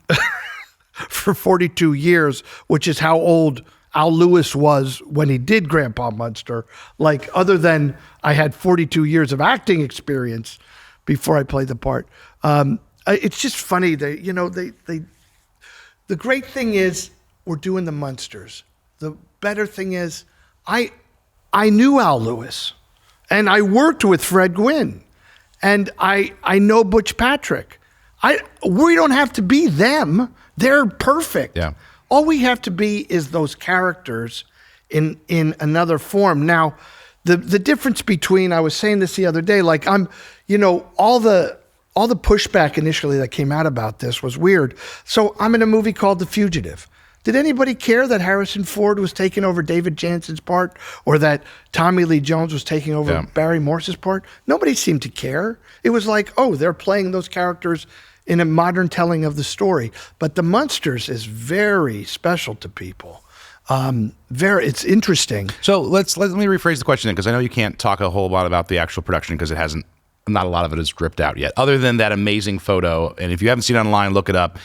for 42 years, which is how old Al Lewis was when he did Grandpa Munster. Other than I had 42 years of acting experience before I played the part. It's just funny that, the great thing is we're doing the Munsters. The better thing is I knew Al Lewis and I worked with Fred Gwynne and I know Butch Patrick. We don't have to be them. They're perfect. Yeah. All we have to be is those characters in another form. Now, the difference between, I was saying this the other day, all the pushback initially that came out about this was weird. So I'm in a movie called The Fugitive. Did anybody care that Harrison Ford was taking over David Jansen's part or that Tommy Lee Jones was taking over Barry Morse's part? Nobody seemed to care. It was like, oh, they're playing those characters in a modern telling of the story. But the Munsters is very special to people. It's interesting. So let me rephrase the question then, because I know you can't talk a whole lot about the actual production because not a lot of it is dripped out yet, other than that amazing photo. And if you haven't seen it online, look it up.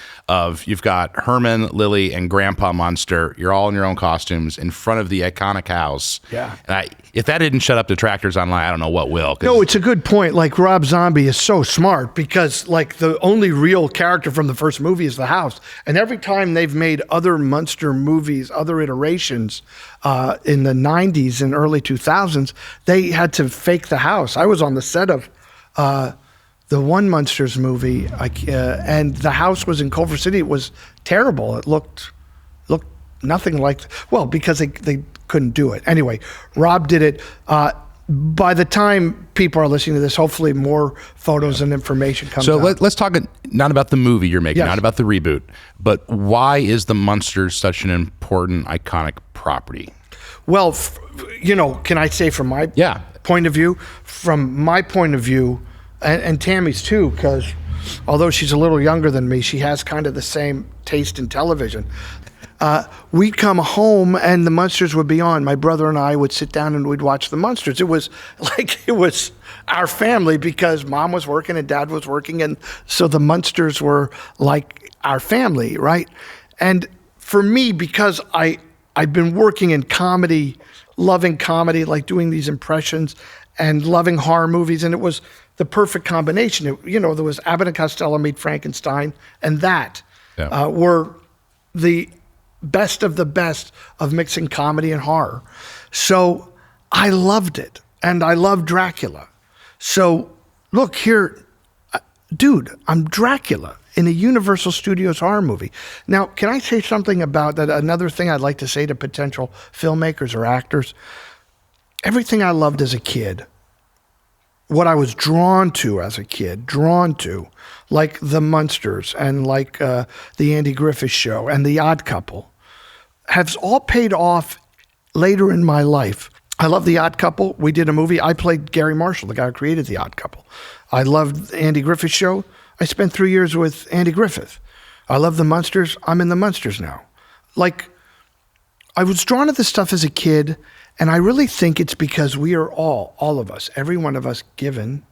You've got Herman, Lily, and Grandpa Munster. You're all in your own costumes in front of the iconic house. Yeah. And if that didn't shut up detractors online, I don't know what will. No, it's a good point. Rob Zombie is so smart because the only real character from the first movie is the house. And every time they've made other Munster movies, other iterations in the 90s and early 2000s, they had to fake the house. I was on the set of the one Munsters movie, and the house was in Culver City. It was terrible. It looked nothing like, because they couldn't do it. Anyway, Rob did it. By the time people are listening to this, hopefully more photos and information comes out. So let's talk not about the movie you're making, Yes. not about the reboot, but why is the Munsters such an important, iconic property? Well, can I say from my point of view? From my point of view, and Tammy's too, because although she's a little younger than me, she has kind of the same taste in television. We'd come home and the Munsters would be on. My brother and I would sit down and we'd watch the Munsters. It was our family because Mom was working and Dad was working, and so the Munsters were like our family, right? And for me, because I've been working in comedy, loving comedy, doing these impressions and loving horror movies, and it was the perfect combination. There was Abbott and Costello meet Frankenstein, and that were the best of the best of mixing comedy and horror. So I loved it, and I loved Dracula. So look here, dude, I'm Dracula in a Universal Studios horror movie. Now, can I say something about that? Another thing I'd like to say to potential filmmakers or actors, everything I loved as a kid, what I was drawn to as a kid, like the Munsters and like the Andy Griffith Show and the Odd Couple, has all paid off later in my life. I love the Odd Couple. We did a movie. I played Gary Marshall, the guy who created the Odd Couple. I loved Andy Griffith Show. I spent 3 years with Andy Griffith. I love the Munsters. I'm in the Munsters now. Like, I was drawn to this stuff as a kid, and I really think it's because we are all of us, every one of us, given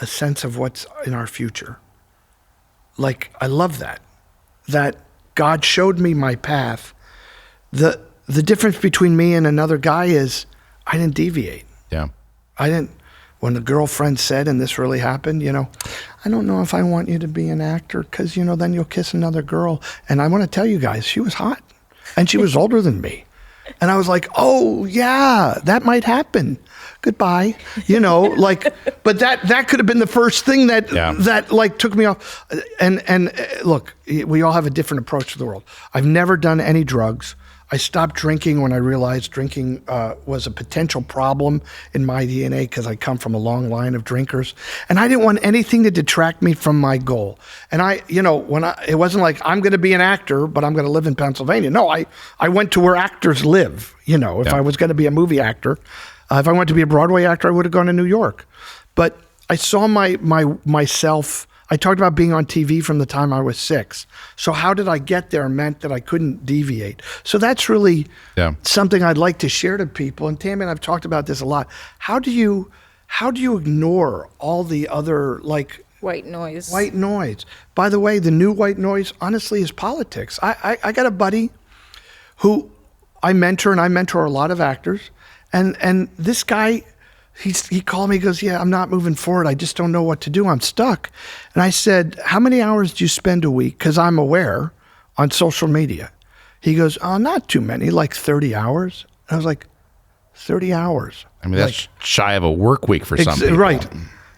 a sense of what's in our future. Like, I love that God showed me my path. The difference between me and another guy is I didn't deviate. Yeah. I didn't. When the girlfriend said, and this really happened, I don't know if I want you to be an actor because, then you'll kiss another girl. And I want to tell you guys, she was hot and she was older than me. And I was like, oh, yeah, that might happen. Goodbye. But that could have been the first thing that took me off. And look, we all have a different approach to the world. I've never done any drugs. I stopped drinking when I realized drinking was a potential problem in my DNA because I come from a long line of drinkers. And I didn't want anything to detract me from my goal. And it wasn't like I'm going to be an actor, but I'm going to live in Pennsylvania. No, I went to where actors live. If I was going to be a movie actor, if I wanted to be a Broadway actor, I would have gone to New York. But I saw myself. I talked about being on TV from the time I was 6. So how did I get there meant that I couldn't deviate. So that's really something I'd like to share to people. And Tammy and I've talked about this a lot. How do you ignore all the other white noise? White noise. By the way, the new white noise, honestly, is politics. I got a buddy who I mentor, and I mentor a lot of actors. And this guy, he called me, he goes, yeah, I'm not moving forward. I just don't know what to do. I'm stuck. And I said, how many hours do you spend a week? Because I'm aware on social media. He goes, oh, not too many, like 30 hours. And I was like, 30 hours. I mean, that's shy of a work week for some people. Right.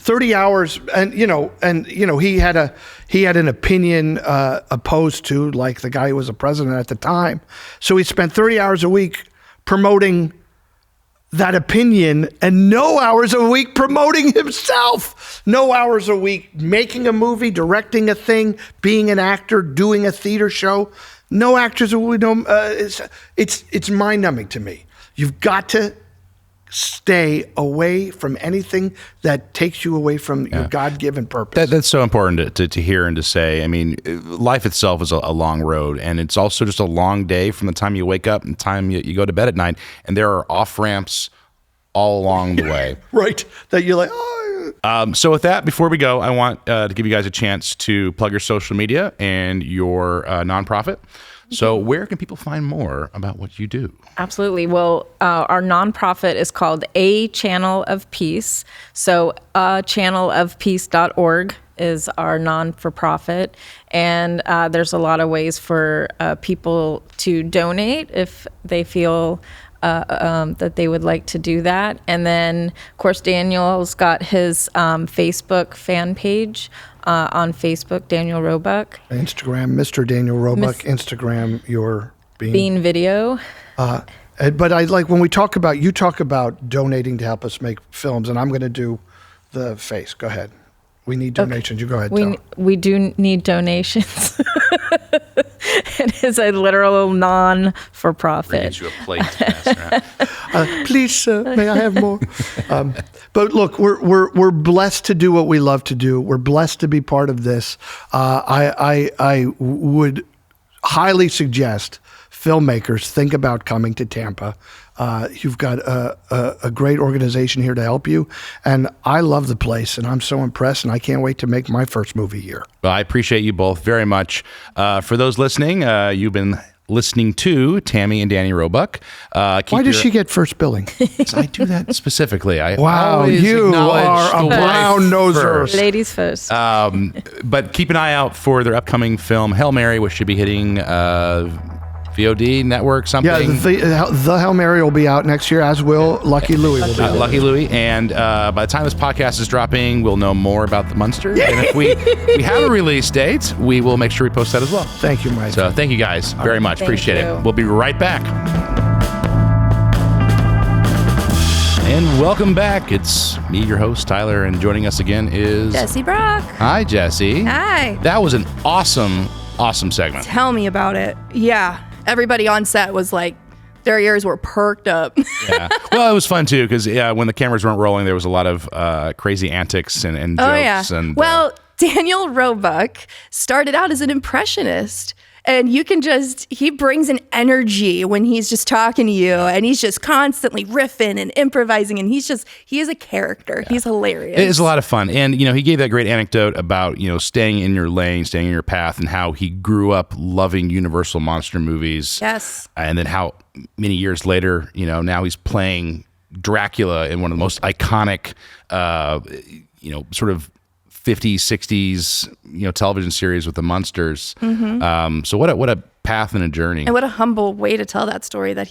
30 hours. And he had an opinion opposed to, like, the guy who was the president at the time. So he spent 30 hours a week promoting that opinion and no hours a week promoting himself, no hours a week making a movie, directing a thing, being an actor, doing a theater show. No actors, it's mind-numbing to me. You've got to stay away from anything that takes you away from your God-given purpose. That's so important to hear and to say. I mean, life itself is a long road, and it's also just a long day from the time you wake up and the time you go to bed at night, and there are off-ramps all along the way. Right, that you're like, oh. So with that, before we go, I want to give you guys a chance to plug your social media and your nonprofit. So where can people find more about what you do? Absolutely. Well, our nonprofit is called A Channel of Peace. So channelofpeace.org is our non-for-profit. And there's a lot of ways for people to donate if they feel that they would like to do that. And then, of course, Daniel's got his Facebook fan page. On Facebook, Daniel Roebuck. Instagram, Mr. Daniel Roebuck. Instagram, your Bean Video. But I like when you talk about donating to help us make films, and I'm going to do the face. Go ahead. We need donations. Okay. You go ahead. We do need donations. It is a literal non-for-profit. Get you a plate to pass around. Please, sir, may I have more? But look, we're blessed to do what we love to do. We're blessed to be part of this. I would highly suggest filmmakers think about coming to Tampa. You've got a great organization here to help you, and I love the place, and I'm so impressed, and I can't wait to make my first movie here. Well, I appreciate you both very much. For those listening, you've been listening to Tammy and Danny Roebuck. Why does she get first billing? I do that specifically. Wow, you are a brown noser. Ladies first. But keep an eye out for their upcoming film, Hail Mary, which should be hitting VOD network, something. Yeah, the Hail Mary will be out next year, as will Lucky Louie. Will be out. Lucky Louie. And by the time this podcast is dropping, we'll know more about the Munsters. And if we have a release date, we will make sure we post that as well. Thank you, Mike. So thank you guys very much. Thank Appreciate you. it. We'll be right back. And welcome back. It's me, your host, Tyler, and joining us again is... Jesse Brock. Hi, Jesse. Hi. That was an awesome segment. Tell me about it. Yeah. Everybody on set was like, their ears were perked up. Yeah. Well, it was fun too because when the cameras weren't rolling, there was a lot of crazy antics and jokes. Oh, yeah. And well, Daniel Roebuck started out as an impressionist. And you can he brings an energy when he's just talking to you, and he's just constantly riffing and improvising, and he is a character. Yeah. He's hilarious. It's a lot of fun. And, he gave that great anecdote about, staying in your lane, staying in your path, and how he grew up loving Universal monster movies. Yes. And then how many years later, now he's playing Dracula in one of the most iconic, sort of 50s, 60s, television series with the Munsters. Mm-hmm. So what a path and a journey. And what a humble way to tell that story that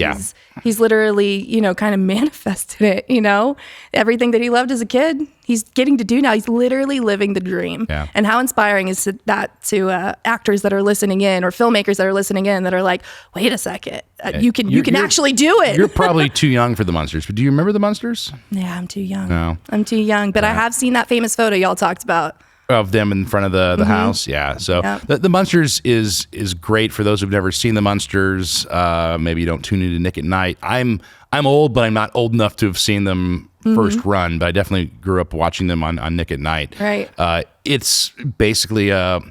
he's literally, kind of manifested it, everything that he loved as a kid, he's getting to do now. He's literally living the dream. Yeah. And how inspiring is that to actors that are listening in or filmmakers that are listening in that are like, wait a second, you can actually do it. You're probably too young for the Munsters, but do you remember the Munsters? Yeah, I'm too young. No. I'm too young, but I have seen that famous photo y'all talked about. Of them in front of the house. Yeah. So the Munsters is great for those who've never seen the Munsters. Maybe you don't tune into Nick at Night. I'm old, but I'm not old enough to have seen them first run, but I definitely grew up watching them on Nick at Night. Right. It's basically a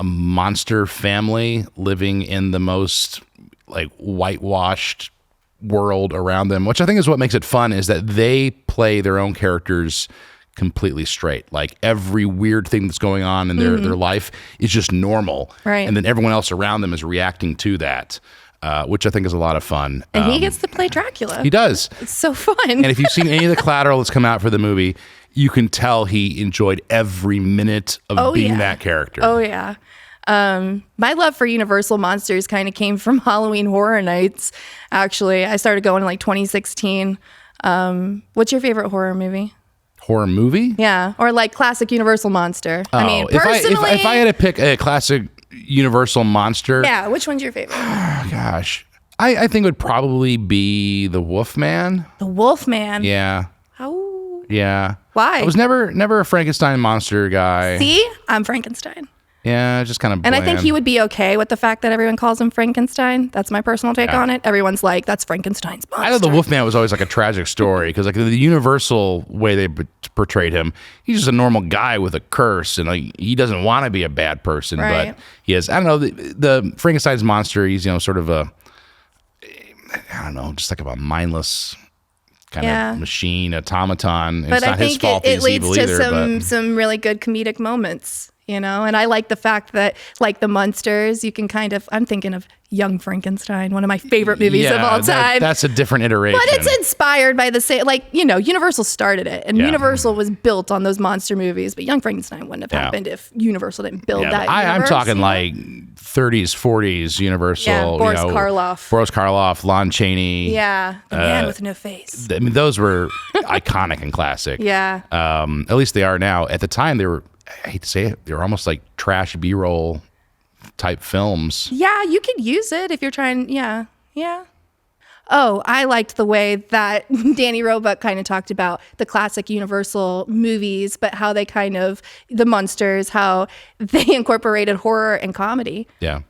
monster family living in the most like whitewashed world around them, which I think is what makes it fun, is that they play their own characters completely straight. Like every weird thing that's going on in their life is just normal. Right. And then everyone else around them is reacting to that, which I think is a lot of fun. And he gets to play Dracula. He does. It's so fun. And if you've seen any of the collateral that's come out for the movie, you can tell he enjoyed every minute of being that character. Oh, yeah. My love for Universal Monsters kind of came from Halloween Horror Nights, actually. I started going in like 2016. What's your favorite horror movie? Horror movie? Yeah, or like classic Universal Monster. Oh, I mean, personally, if I had to pick a classic Universal monster, yeah, which one's your favorite? Gosh, I think it would probably be the Wolfman. The Wolfman. Yeah. How? Yeah. Why? I was never a Frankenstein monster guy. See, I'm Frankenstein. Yeah, just kind of And bland. I think he would be okay with the fact that everyone calls him Frankenstein. That's my personal take on it. Everyone's like, that's Frankenstein's monster. I know the Wolfman was always like a tragic story because like the Universal way they portrayed him, he's just a normal guy with a curse, and like he doesn't want to be a bad person, right. but he is. I don't know, the Frankenstein's monster. He's sort of just like a mindless kind of machine, automaton. But it's not his fault it he's leads evil to either, some really good comedic moments. And I like the fact that, like the Munsters, you can I'm thinking of Young Frankenstein, one of my favorite movies of all time. That's a different iteration. But it's inspired by the same, Universal started it, and Universal was built on those monster movies, but Young Frankenstein wouldn't have happened if Universal didn't build that I'm talking like 30s, 40s Universal. Yeah, Boris Karloff, Lon Chaney. Yeah, the man with no face. I mean, those were iconic and classic. Yeah. At least they are now. At the time, they were, I hate to say it, they were almost like trash B-roll type films. Yeah, you could use it if you're trying. Yeah. Oh, I liked the way that Danny Roebuck kind of talked about the classic Universal movies, but how they the Munsters, how they incorporated horror and comedy. Yeah.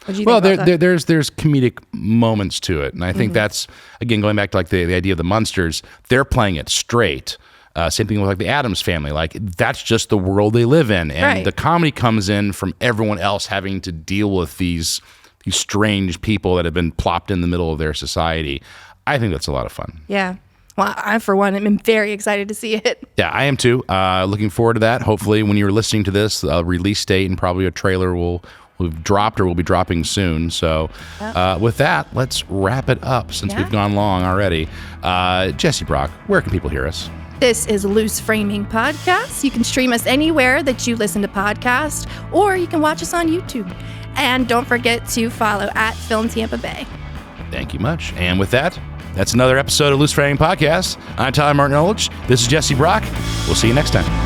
What do you think about that? There's comedic moments to it, and I think that's, again, going back to like the idea of the Munsters, they're playing it straight. Same thing with like the Addams Family. Like that's just the world they live in, and the comedy comes in from everyone else having to deal with these strange people that have been plopped in the middle of their society. I think that's a lot of fun. Yeah. Well, I, for one, am very excited to see it. Yeah, I am too. Looking forward to that. Hopefully, when you're listening to this, release date and probably a trailer will have dropped or will be dropping soon. So with that, let's wrap it up since we've gone long already. Jesse Brock, where can people hear us? This is Loose Framing Podcast. You can stream us anywhere that you listen to podcasts, or you can watch us on YouTube. And don't forget to follow at Film Tampa Bay. Thank you much. And with that, that's another episode of Loose Framing Podcast. I'm Tyler Martin Ulrich. This is Jesse Brock. We'll see you next time.